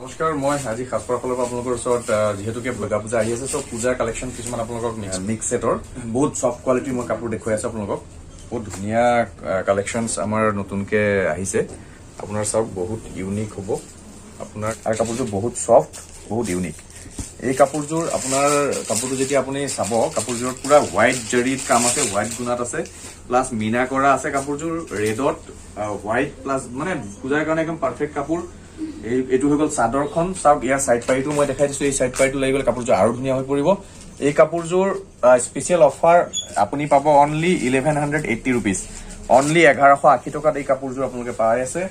নমস্কাৰ মই আজি খাসপাৰ ফালৰ পৰা আপোনালোকৰ ওচৰত যেহেতুকে দুৰ্গা পূজা আহি আছে সব পূজাৰ কালেকশ্যন কিছুমান আপোনালোকক মিক্স সেটৰ বহুত সফট কোৱালিটিৰ মই কাপোৰ দেখুৱাই আছো আপোনালোকক বহুত ধুনীয়া কালেকশ্যনছ আমাৰ নতুনকে আহিছে আপোনাৰ চাওক বহুত ইউনিক হ'ব আপোনাৰ আৰু কাপোৰটো বহুত সফট বহুত ইউনিক এই কাপোৰযোৰ আপোনাৰ কাপোৰটো যেতিয়া আপুনি চাব কাপোৰযোৰ পুৰা হোৱাইট জৰিত কাম আছে হোৱাইট গুণাত আছে প্লাস মিনা কৰা আছে কাপোৰযোৰ ৰেডত হোৱাইট প্লাস মানে পূজাৰ কাৰণে একদম পাৰফেক্ট কাপোৰ এইটো হৈ গল চাদৰখন চাওক ইয়াৰ সাইড পাৰিটো মই দেখাই দিছো এই সাইড পাৰিটো লাগি গল কাপোৰযোৰ আৰু ধুনীয়া হৈ পৰিব এই কাপোৰযোৰ স্পেশাল অফাৰ আপুনি পাব অনলি 1180 रुपीस অনলি 1180 টকাত এই কাপোৰযোৰ আপোনালোকে পাই আছে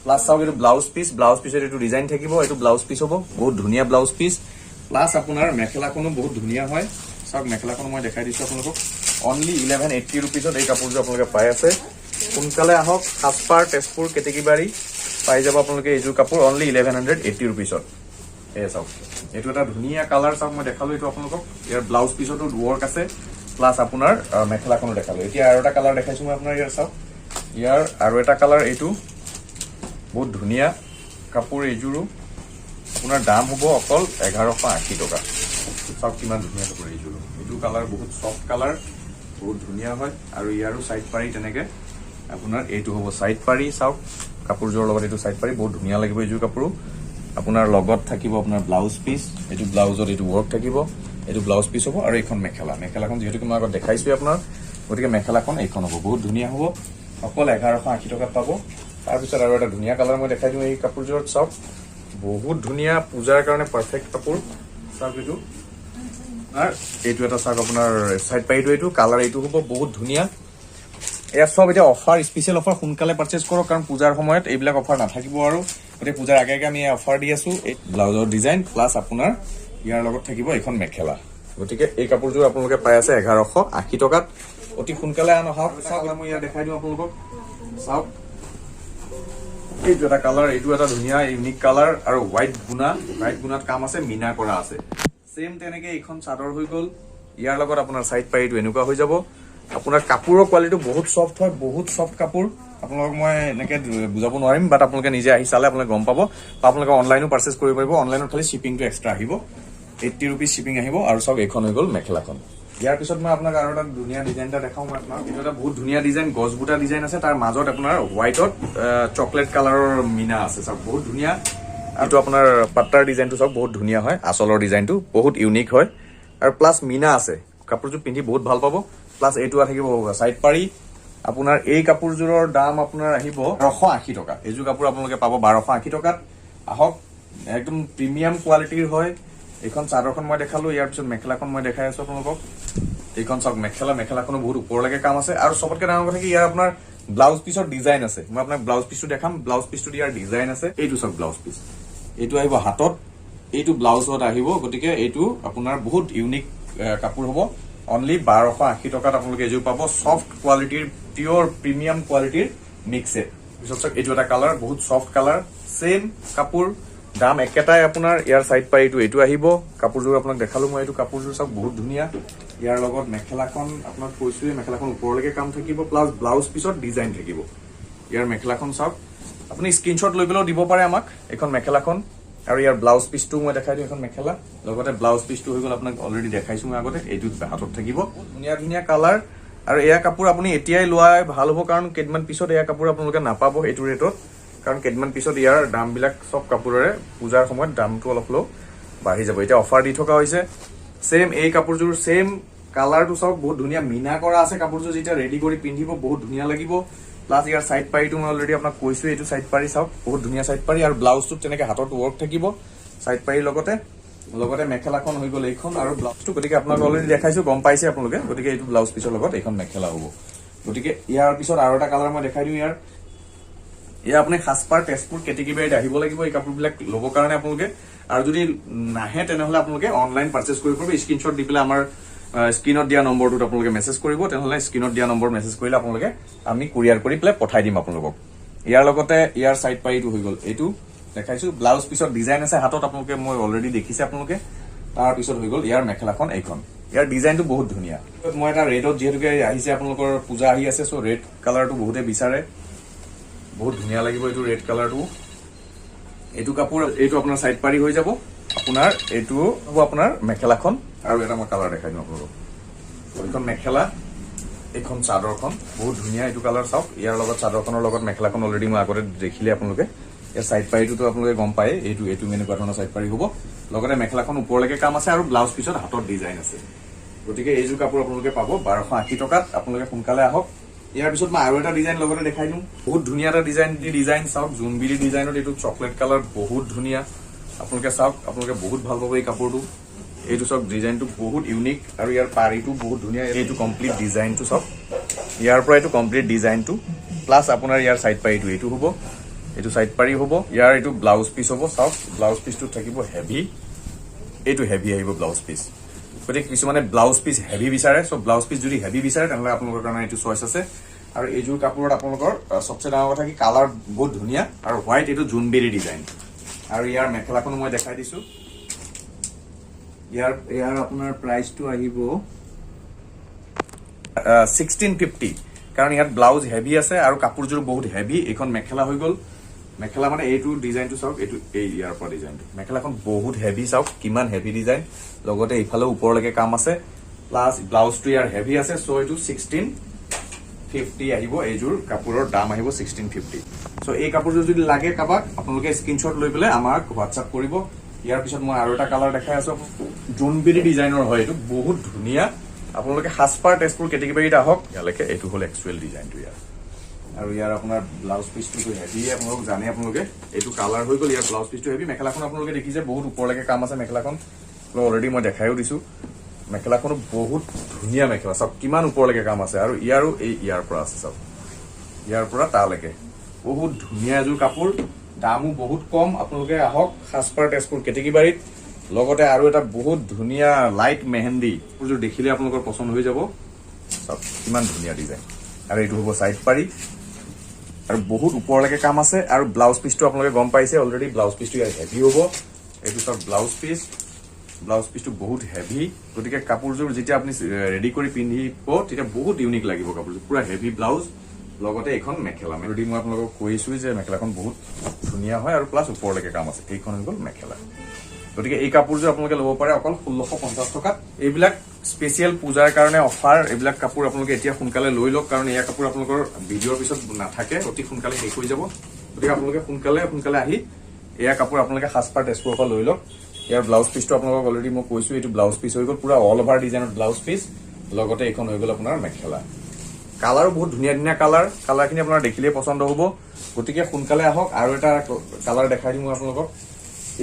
প্লাস চাওক এইটো ব্লাউজ পিছত এইটো ডিজাইন থাকিব এইটো ব্লাউজ পিস হ'ব বহুত ধুনীয়া ব্লাউজ পিস প্লাস আপোনাৰ মেখেলাখনো বহুত ধুনীয়া হয় চাওক মেখেলাখন মই দেখাই দিছো আপোনালোকক অনলি 1180 रुपीसত এই কাপোৰযোৰ আপোনালোকে পাই আছে সোনকালে আহক খাসপাৰ তেজপুৰ কেতেকিবাৰী পাই যাব আপোনালোকে এইযোৰ কাপোৰ অনলি 1180 रुपीसত এই চাওক এইটো এটা ধুনীয়া কালাৰ চাওক মই দেখালো এইটো আপোনালোকক ইয়াৰ ব্লাউজ পিছতো ওয়াৰ্ক আছে প্লাস আপোনাৰ মেখেলাখনো দেখালো এতিয়া আৰু এটা কালাৰ দেখাইছো মই আপোনাৰ ইয়াৰ চাওক ইয়াৰ আৰু এটা কালাৰ এইটো বহুত ধুনীয়া কাপোৰ এইযোৰো আপোনাৰ দাম হ'ব অকল 1180 টকা চাওক কিমান ধুনীয়া কাপোৰ এইযোৰো এইটো কালাৰ বহুত সফট কালাৰ বহুত ধুনীয়া হয় আৰু ইয়াৰো সাইড পাৰি তেনেকে আপোনাৰ এইটো হ'ব সাইড পাৰি চাওক কাপোৰযোৰ লগত এইটো সাইড পাৰি বহুত ধুনীয়া লাগিব এইযোৰ কাপোৰ আপোনাৰ লগত থাকিব আপোনাৰ ব্লাউজ পিস এইটো ব্লাউজত এইটো ওয়াৰ্ক থাকিব এইটো ব্লাউজ পিস হ'ব আৰু এইখন মেখেলাখন যেহেতু মই আগত দেখাইছো আপোনাৰ গতিকে মেখেলাখন এইখন হ'ব বহুত ধুনীয়া হ'ব অকল 1180 টকাত পাব তাৰ পিছত আৰু এটা ধুনীয়া কালাৰ মই দেখাই দিওঁ এই কাপোৰযোৰত চাওক বহুত ধুনীয়া পূজাৰ কাৰণে পাৰফেক্ট কাপোৰ চাওক এইটো এটা চাওক আপোনাৰ সাইড পাৰিটো এইটো কালাৰ এইটো হ'ব বহুত ধুনীয়া এয়া সব এটা অফাৰ স্পেশাল অফাৰ সোনকালে পাৰচেজ কৰক কাৰণ পূজাৰ সময়ত এইবিলাক অফাৰ নাথাকিব আৰু গতিকে পূজাৰ আগে আমি অফাৰ দি আছো এই ব্লাউজৰ ডিজাইন প্লাস আপোনাৰ ইয়াৰ লগত থাকিব এখন মেখেলা গতিকে এই কাপোৰযোৰ আপোনালোকে পাই আছে 1180 টকাত অতি সোনকালে আহক চাওক মই ইয়াত দেখাই দিওঁ আপোনালোকক চাওক এইটো এটা কালাৰ এইটো এটা ধুনীয়া ইউনিক কালাৰ আৰু হোৱাইট গুণাত কাম আছে মিনা কৰা আছে সেম তেনেকে এইখন চাদৰ হৈ গল ইয়াৰ লগত আপোনাৰ সাইড পাৰিটো এনেকুৱা হৈ যাব আপোনাৰ কাপোৰৰ কোৱালিটি বহুত সফট হয় বহুত সফট কাপোৰ আপোনালোক মই এনেকে বুজাব নোৱাৰিম বাট আপোনালোকে নিজে আহি চালে আপোনালোকে গম পাব আপোনালোকে অনলাইনো পাৰচেজ কৰিব পাৰিব অনলাইনত খালি শিপিংটো এক্সট্ৰা আহিব 80 रुपीस শিপিং আহিব আৰু সব এখন হৈ গল মেখেলাখন ইয়াৰ পিছত মই আপোনাক আৰু এটা ধুনীয়া ডিজাইন এটা দেখাও মই আপোনাক এইটো এটা বহুত ধুনীয়া ডিজাইন গছবুটা ডিজাইন আছে তাৰ মাজত আপোনাৰ হোৱাইটত চকলেট কালাৰৰ মিনা আছে সব বহুত ধুনীয়া এইটো আপোনাৰ পাট্টাৰ ডিজাইনটো সব বহুত ধুনীয়া হয় আচলৰ ডিজাইনটো বহুত ইউনিক হয় আৰু প্লাস মিনা আছে কাপোৰটো পিন্ধি বহুত ভাল পাব প্লাস এইটো থাকিব সাইড পাৰি আপোনাৰ এই কাপোৰযোৰৰ দাম আপোনাৰ আহিব 1280 টকা এইযোৰ কাপোৰ আপোনালোকে পাব 1280 টকাত আহক একদম প্ৰিমিয়াম কোৱালিটিৰ হয় এইখন চাদৰখন মই দেখালো ইয়াৰ পিছত মেখেলাখন মই দেখাই আছো আপোনালোকক এইখন চাওক মেখেলাখনো বহুত ওপৰলৈকে কাম আছে আৰু সবতকে ডাঙৰ কথা কি ইয়াৰ আপোনাৰ ব্লাউজ পিছৰ ডিজাইন আছে মই আপোনাক ব্লাউজ পিছটো দেখাম ব্লাউজ পিছটো ইয়াৰ ডিজাইন আছে এইটো চাওক ব্লাউজ পিছ এইটো আহিব হাতত এইটো ব্লাউজত আহিব গতিকে এইটো আপোনাৰ বহুত ইউনিক কাপোৰ হ'ব অনলি 1280 টকাত আপোনালোকে এযোৰ পাব সফট কোৱালিটিৰ পিওৰ প্ৰিমিয়াম কোৱালিটিৰ মিক্স সেট পিছত চাওক এইটো এটা কালাৰ বহুত সফট কালাৰ সেম কাপোৰ দাম একেটাই আপোনাৰ ইয়াৰ সাইড পাৰিটো এইটো আহিব কাপোৰযোৰ আপোনাক দেখালো মই এইটো কাপোৰযোৰ চাওক বহুত ধুনীয়া ইয়াৰ লগত মেখেলাখন আপোনাক কৈছোৱে মেখেলাখন ওপৰলৈকে কাম থাকিব প্লাস ব্লাউজ পিছত ডিজাইন থাকিব ইয়াৰ মেখেলাখন চাওক আপুনি স্ক্ৰীনশ্বট লৈ পেলাও দিব পাৰে আমাক এখন মেখেলাখন আৰু ইয়াৰ ব্লাউজ পিছটো মই দেখাই দিওঁ এখন মেখেলা লগতে ব্লাউজ পিছটো হৈ গল আপোনাক অলৰেডি দেখাইছো মই আগতে এইটো হাতত থাকিব ধুনীয়া কালাৰ আৰু এয়া কাপোৰ আপুনি এতিয়াই লোৱাই ভাল হ'ব কাৰণ কেইদিনমান পিছত এয়া কাপোৰ আপোনালোকে নাপাব এইটো ৰেটত কাৰণ কেইদিনমান পিছত ইয়াৰ দামবিলাক সব কাপোৰৰে পূজাৰ সময়ত দামটো অলপ লো বাঢ়ি যাব এতিয়া অফাৰ দি থকা হৈছে সেম এই কাপোৰযোৰ সেম কালাৰটো সব বহুত ধুনীয়া মিনা কৰা আছে কাপোৰযোৰ যেতিয়া ৰেডি কৰি পিন্ধিব বহুত ধুনীয়া লাগিব প্লাস ইয়াৰ সাইড পাৰিটো মই অলৰেডি আপোনাক কৈছো এইটো সাইড পাৰি চাওক বহুত ধুনীয়া সাইড পাৰি আৰু ব্লাউজটো তেনেকে হাতত ওয়াৰ্ক থাকিব সাইড পাৰি লগতে মেখেলাখন হৈ গল এইখন আৰু ব্লাউজটো গতিকে আপোনাক অলৰেডি দেখাইছো গম পাইছে আপোনালোকে গতিকে এইটো ব্লাউজ পিছৰ লগত এইখন মেখেলা হ'ব গতিকে ইয়াৰ পিছত আৰু এটা কালাৰ মই দেখাই দিওঁ ইয়াৰ আপুনি খাসপাৰ তেজপুৰ কেতেকিবাৰীত আহিব লাগিব এই কাপোৰবিলাক ল'বৰ কাৰণে আপোনালোকে আৰু যদি নাহে তেনেহলে আপোনালোকে অনলাইন পাৰচেজ কৰিব পাৰিব স্ক্ৰীনশ্বট দি পেলাই আমাৰ স্ক্ৰীনত দিয়া নম্বৰটোত আপোনালোকে মেছেজ কৰিব তেনেহলে স্ক্ৰীনত দিয়া নম্বৰ মেছেজ কৰিলে আপোনালোকে আমি কুৰিয়াৰ কৰি পেলাই পঠাই দিম আপোনালোকক ইয়াৰ লগতে ইয়াৰ সাইড পাৰিটো হৈ গল এইটো দেখাইছো ব্লাউজ পিছত ডিজাইন আছে হাতত আপোনালোকে মই অলৰেডি দেখিছে আপোনালোকে তাৰ পিছত হৈ গল ইয়াৰ মেখেলাখন এইখন ইয়াৰ ডিজাইনটো বহুত ধুনীয়া মই এটা ৰেডত যেহেতুকে আহিছে আপোনালোকৰ পূজা আহি আছে সো ৰেড কালাৰটো বহুতে বিচাৰে বহুত ধুনীয়া লাগিব এইটো ৰেড কালাৰটো এইটো কাপোৰ এইটো আপোনাৰ সাইড পাৰি হৈ যাব আপোনাৰ এইটো হ'ব আপোনাৰ মেখেলাখন আৰু এটা মই কালাৰ দেখাই দিম আপোনালোকক এইখন মেখেলা এইখন চাদৰখন বহুত ধুনীয়া এইটো কালাৰ চাওক ইয়াৰ লগত চাদৰখনৰ লগত মেখেলাখন অলৰেডি মই আগতে দেখিলে আপোনালোকে ইয়াৰ সাইড পাৰিটো আপোনালোকে গম পায় এইটো এনেকুৱা ধৰণৰ সাইড পাৰি হ'ব লগতে মেখেলাখন ওপৰলৈকে কাম আছে আৰু ব্লাউজ পিছত হাতৰ ডিজাইন আছে গতিকে এইযোৰ কাপোৰ আপোনালোকে পাব 1280 টকাত আপোনালোকে সোনকালে আহক ইয়াৰ পিছত মই আৰু এটা ডিজাইন লগতে দেখাই দিম বহুত ধুনীয়া এটা ডিজাইন চাওক জুনবিৰি ডিজাইনত এইটো চকলেট কালাৰ বহুত ধুনীয়া আপোনালোকে চাওক আপোনালোকে বহুত ভাল পাব এই কাপোৰটো এইটো চাওক ডিজাইনটো বহুত ইউনিক আৰু ইয়াৰ পাৰিটো বহুত ধুনীয়া এইটো কমপ্লিট ডিজাইনটো চাওক ইয়াৰ পৰা এইটো কমপ্লিট ডিজাইনটো প্লাছ আপোনাৰ ইয়াৰ সাইড পাৰিটো এইটো হ'ব এইটো সাইড পাৰি হ'ব ইয়াৰ এইটো ব্লাউজ পিচ হ'ব চাওক ব্লাউজ পিচটো থাকিব হেভি এইটো হেভি আহিব ব্লাউজ পিচ গতিকে কিছুমানে ব্লাউজ পিচ হেভি বিচাৰে সো ব্লাউজ পিচ যদি হেভি বিচাৰে তেনেহ'লে আপোনালোকৰ কাৰণে এইটো চইচ আছে আৰু এইযোৰ কাপোৰত আপোনালোকৰ সবচে ডাঙৰ কথা কি কালাৰ বহুত ধুনীয়া আৰু হোৱাইট এইটো জুনবেৰী ডিজাইন আৰু ইয়াৰ মেখেলাখনো মই দেখাই দিছো ইয়াৰ আপোনাৰ প্ৰাইচটো আহিব 1650 কাৰণ ইয়াত ব্লাউজ হেভি আছে আৰু কাপোৰযোৰ বহুত হেভি এখন মেখেলা হৈ গ'ল মেখেলা মানে এইটো ডিজাইনটো চাওক এইটো ইয়াৰ পৰা ডিজাইনটো মেখেলাখন বহুত হেভি চাওক কিমান হেভি ডিজাইন লগতে ইফালে ওপৰলৈকে কাম আছে প্লাছ ব্লাউজটো ইয়াৰ হেভি আছে সো এইটো 1650 আহিব এইযোৰ কাপোৰৰ দাম আহিব 1650 সো এই কাপোৰযোৰ যদি লাগে কাবাক আপোনালোকে স্ক্ৰিনশ্বট লৈ পেলাই আমাক হোৱাটছআপ কৰিব ইয়াৰ পিছত মই আৰু এটা কালাৰ দেখাই আছো জুনবিৰি ডিজাইনৰ হয় এইটো বহুত ধুনীয়া আপোনালোকে হাসপাৰ তেজপুৰ কেটেগৰীত আহক ইয়ালৈকে এইটো হ'ল একচুৱেল ডিজাইনটো ইয়াৰ আৰু ইয়াৰ আপোনাৰ ব্লাউজ পিচটো হেভি আপোনালোক জানে আপোনালোকে এইটো কালাৰ হৈ গ'ল ইয়াৰ ব্লাউজ পিচটো হেভি মেখেলাখন আপোনালোকে দেখিছে বহুত ওপৰলৈকে কাম আছে মেখেলাখন অলৰেডি মই দেখাইও দিছো মেখেলাখনো বহুত ধুনীয়া মেখেলা চাওক কিমান ওপৰলৈকে কাম আছে আৰু ইয়াৰো ইয়াৰ পৰা আছে চাওক ইয়াৰ পৰা তালৈকে বহুত ধুনীয়া এযোৰ কাপোৰ দামো বহুত কম আপোনালোকে আহক হাসপাৰ তেজপুৰ কেটেগৰীত লগতে আৰু এটা বহুত ধুনীয়া লাইট মেহেন্দি এইযোৰ দেখিলে আপোনালোকৰ পছন্দ হৈ যাব চাওক কিমান ধুনীয়া ডিজাইন আৰু এইটো হ'ব সাইড পাৰি আৰু বহুত ওপৰলৈকে কাম আছে আৰু ব্লাউজ পিচটো আপোনালোকে গম পাইছে অলৰেডি ব্লাউজ পিচটো ইয়াৰ হেভি হ'ব এইটো চাওক ব্লাউজ পিচটো বহুত হেভি গতিকে কাপোৰযোৰ যেতিয়া আপুনি ৰেডি কৰি পিন্ধিব তেতিয়া বহুত ইউনিক লাগিব কাপোৰযোৰ পুৰা হেভি ব্লাউজ লগতে এখন মেখেলা অলৰেডি মই আপোনালোকক কৈছো যে মেখেলাখন বহুত ধুনীয়া হয় আৰু প্লাছ ওপৰলৈকে কাম আছে এইখন হৈ গ'ল মেখেলা গতিকে এই কাপোৰযোৰ আপোনালোকে ল'ব পাৰে অকল 1650 টকাত এইবিলাক স্পেচিয়েল পূজাৰ কাৰণে অফাৰ এইবিলাক কাপোৰ আপোনালোকে এতিয়া সোনকালে লৈ লওক কাৰণ এই কাপোৰ আপোনালোকৰ ভিডিঅ'ৰ পিছত নাথাকে অতি সোনকালে শেষ হৈ যাব গতিকে আপোনালোকে সোনকালে আহি এয়া কাপোৰ আপোনালোকে হাসপাৰ তেজপুৰৰ পৰা লৈ লওক ইয়াৰ ব্লাউজ পিচটো আপোনালোকক অলৰেডি মই কৈছো এইটো ব্লাউজ পিচ হৈ গ'ল পুৰা অল অভাৰ ডিজাইনত ব্লাউজ পিচ লগতে এইখন হৈ গ'ল আপোনাৰ মেখেলা কালাৰো বহুত ধুনীয়া কালাৰখিনি আপোনাৰ দেখিলে পছন্দ হ'ব গতিকে সোনকালে আহক আৰু এটা কালাৰ দেখাই দিম মই আপোনালোকক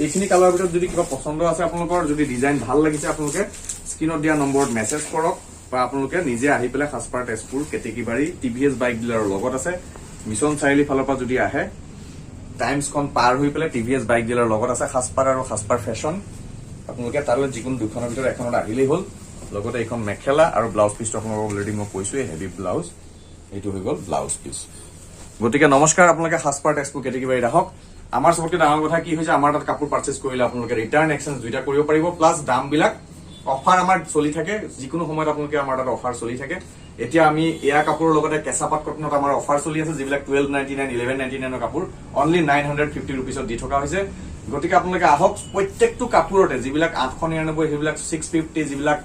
এইখিনি কালাৰৰ ভিতৰত যদি কিবা পছন্দ আছে আপোনালোকৰ যদি ডিজাইন ভাল লাগিছে আপোনালোকে স্ক্ৰিনত দিয়া নম্বৰত মেছেজ কৰক বা আপোনালোকে নিজে আহি পেলাই হাসপাৰ তেজপুৰ কেটেকিবাৰী টিভিএছ বাইক ডিলাৰৰ লগত আছে মিছন চাৰিআলি ফালৰ পৰা যদি আহে টাইমছখন পাৰ হৈ পেলাই টিভিএছ বাইক ডিলাৰৰ লগত আছে হাসপাৰ আৰু হাসপাৰ ফেশ্বন আপোনালোকে তালৈ যিকোনো দুখনৰ ভিতৰত এখনত আহিলেই হ'ল লগতে এইখন মেখেলা আৰু ব্লাউজ পিচটো আপোনালোকক অলৰেডি মই কৈছো হেভি ব্লাউজ এইটো হৈ গ'ল ব্লাউজ পিচ গতিকে নমস্কাৰ আপোনালোকে হাসপাৰ তেজপুৰ কেটেকিবাৰীত আহক আমাৰ সবতকৈ ডাঙৰ কথা কি হৈছে আমাৰ তাত কাপোৰ পাৰচেজ কৰিলে আপোনালোকে ৰিটাৰ্ণ এক্সচেঞ্জ দুইটা কৰিব পাৰিব প্লাছ দামবিলাক অফাৰ আমাৰ চলি থাকে যিকোনো সময়ত আপোনালোকে আমাৰ তাত অফাৰ চলি থাকে এতিয়া আমি এয়া কাপোৰৰ লগতে কেঁচা পাট কটনত আমাৰ অফাৰ চলি আছে যিবিলাক 1299 1199 কাপোৰ অনলি 950 ৰুপিছত দি থকা হৈছে গতিকে আপোনালোকে আহক প্ৰত্যেকটো কাপোৰতে যিবিলাক 899 সেইবিলাক 650 যিবিলাক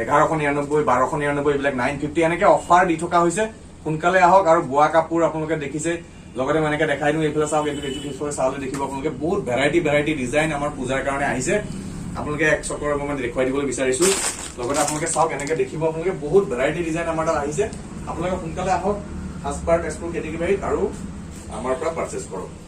1199 1299 এইবিলাক 950 এনেকে অফাৰ দি থকা হৈছে সোনকালে আহক আৰু বোৱা কাপোৰ আপোনালোকে দেখিছে লগতে মই এনেকে দেখাই দিওঁ এইফালে চাওক এইটো পিছফালে চালে দেখিব আপোনালোকে বহুত ভেৰাইটি ডিজাইন আমাৰ পূজাৰ কাৰণে আহিছে আপোনালোকে এক চকৰ মই দেখুৱাই দিবলৈ বিচাৰিছো লগতে আপোনালোকে চাওক এনেকে দেখিব আপোনালোকে বহুত ভেৰাইটি ডিজাইন আমাৰ তাত আহিছে আপোনালোকে সোনকালে আহক হাসপাৰ তেজপুৰ কেটেকিবাৰীত আৰু আমাৰ পৰা পাৰচেজ কৰক